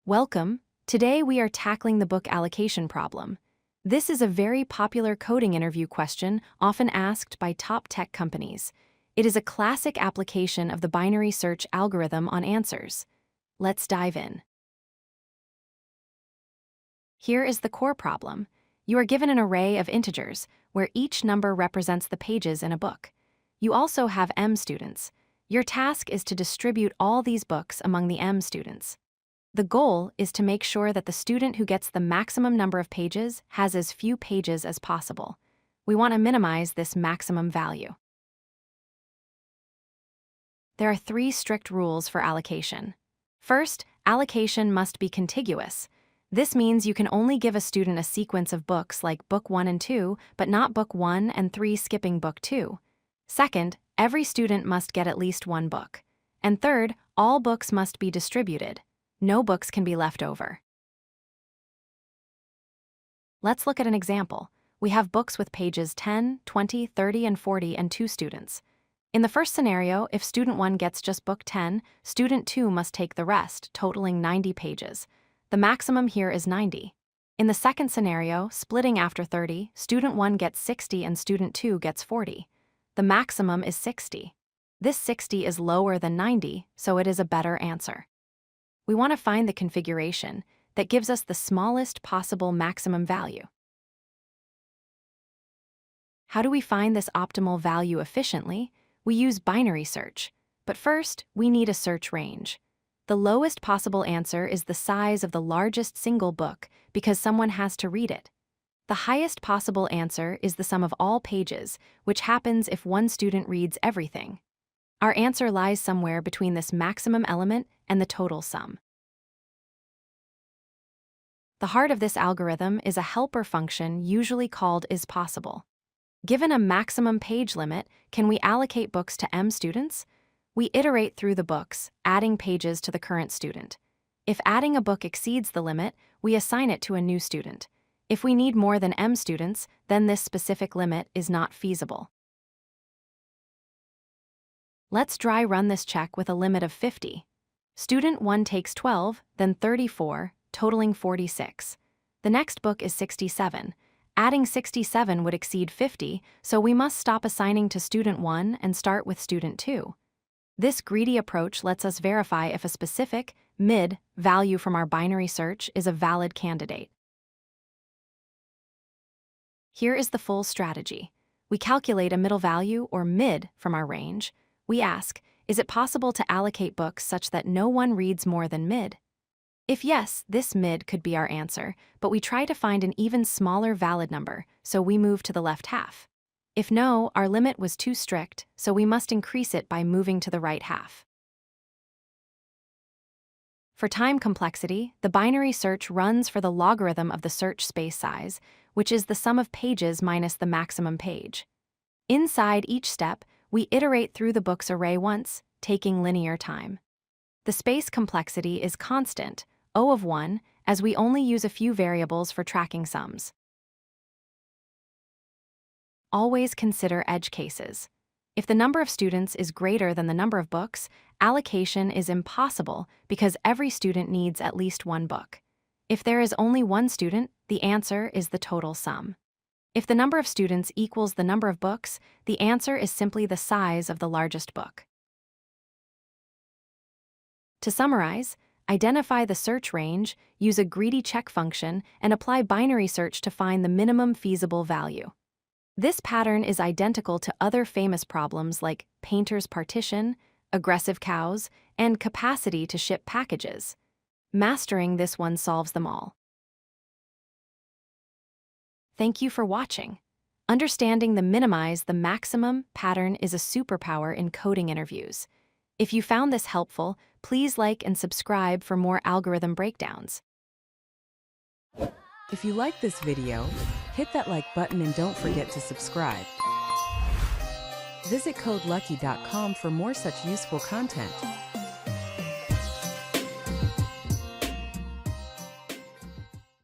Welcome. Today we are tackling the book allocation problem. This is a very popular coding interview question often asked by top tech companies. It is a classic application of the binary search algorithm on answers. Let's dive in. Here is the core problem. You are given an array of integers, where each number represents the pages in a book. You also have M students. Your task is to distribute all these books among the M students. The goal is to make sure that the student who gets the maximum number of pages has as few pages as possible. We want to minimize this maximum value. There are 3 strict rules for allocation. First, allocation must be contiguous. This means you can only give a student a sequence of books like Book 1 and 2, but not Book 1 and 3 skipping Book 2. Second, every student must get at least 1 book. And third, all books must be distributed. No books can be left over. Let's look at an example. We have books with pages 10, 20, 30, and 40 and 2 students. In the first scenario, if student 1 gets just book 10, student 2 must take the rest, totaling 90 pages. The maximum here is 90. In the second scenario, splitting after 30, student 1 gets 60 and student 2 gets 40. The maximum is 60. This 60 is lower than 90, so it is a better answer. We want to find the configuration that gives us the smallest possible maximum value. How do we find this optimal value efficiently? We use binary search, but first, we need a search range. The lowest possible answer is the size of the largest single book because someone has to read it. The highest possible answer is the sum of all pages, which happens if one student reads everything. Our answer lies somewhere between this maximum element and the total sum. The heart of this algorithm is a helper function usually called isPossible. Given a maximum page limit, can we allocate books to M students? We iterate through the books, adding pages to the current student. If adding a book exceeds the limit, we assign it to a new student. If we need more than M students, then this specific limit is not feasible. Let's dry run this check with a limit of 50. Student 1 takes 12, then 34, totaling 46. The next book is 67. Adding 67 would exceed 50, so we must stop assigning to student 1 and start with student 2. This greedy approach lets us verify if a specific, mid, value from our binary search is a valid candidate. Here is the full strategy. We calculate a middle value, or mid, from our range. We ask, is it possible to allocate books such that no one reads more than mid? If yes, this mid could be our answer, but we try to find an even smaller valid number, so we move to the left half. If no, our limit was too strict, so we must increase it by moving to the right half. For time complexity, the binary search runs for the logarithm of the search space size, which is the sum of pages minus the maximum page. Inside each step, we iterate through the book's array once, taking linear time. The space complexity is constant, O of 1, as we only use a few variables for tracking sums. Always consider edge cases. If the number of students is greater than the number of books, allocation is impossible because every student needs at least 1 book. If there is only 1 student, the answer is the total sum. If the number of students equals the number of books, the answer is simply the size of the largest book. To summarize, identify the search range, use a greedy check function, and apply binary search to find the minimum feasible value. This pattern is identical to other famous problems like Painter's Partition, aggressive cows, and capacity to ship packages. Mastering this one solves them all. Thank you for watching. Understanding the minimize the maximum pattern is a superpower in coding interviews. If you found this helpful, please like and subscribe for more algorithm breakdowns. If you like this video, hit that like button and don't forget to subscribe. Visit codelucky.com for more such useful content.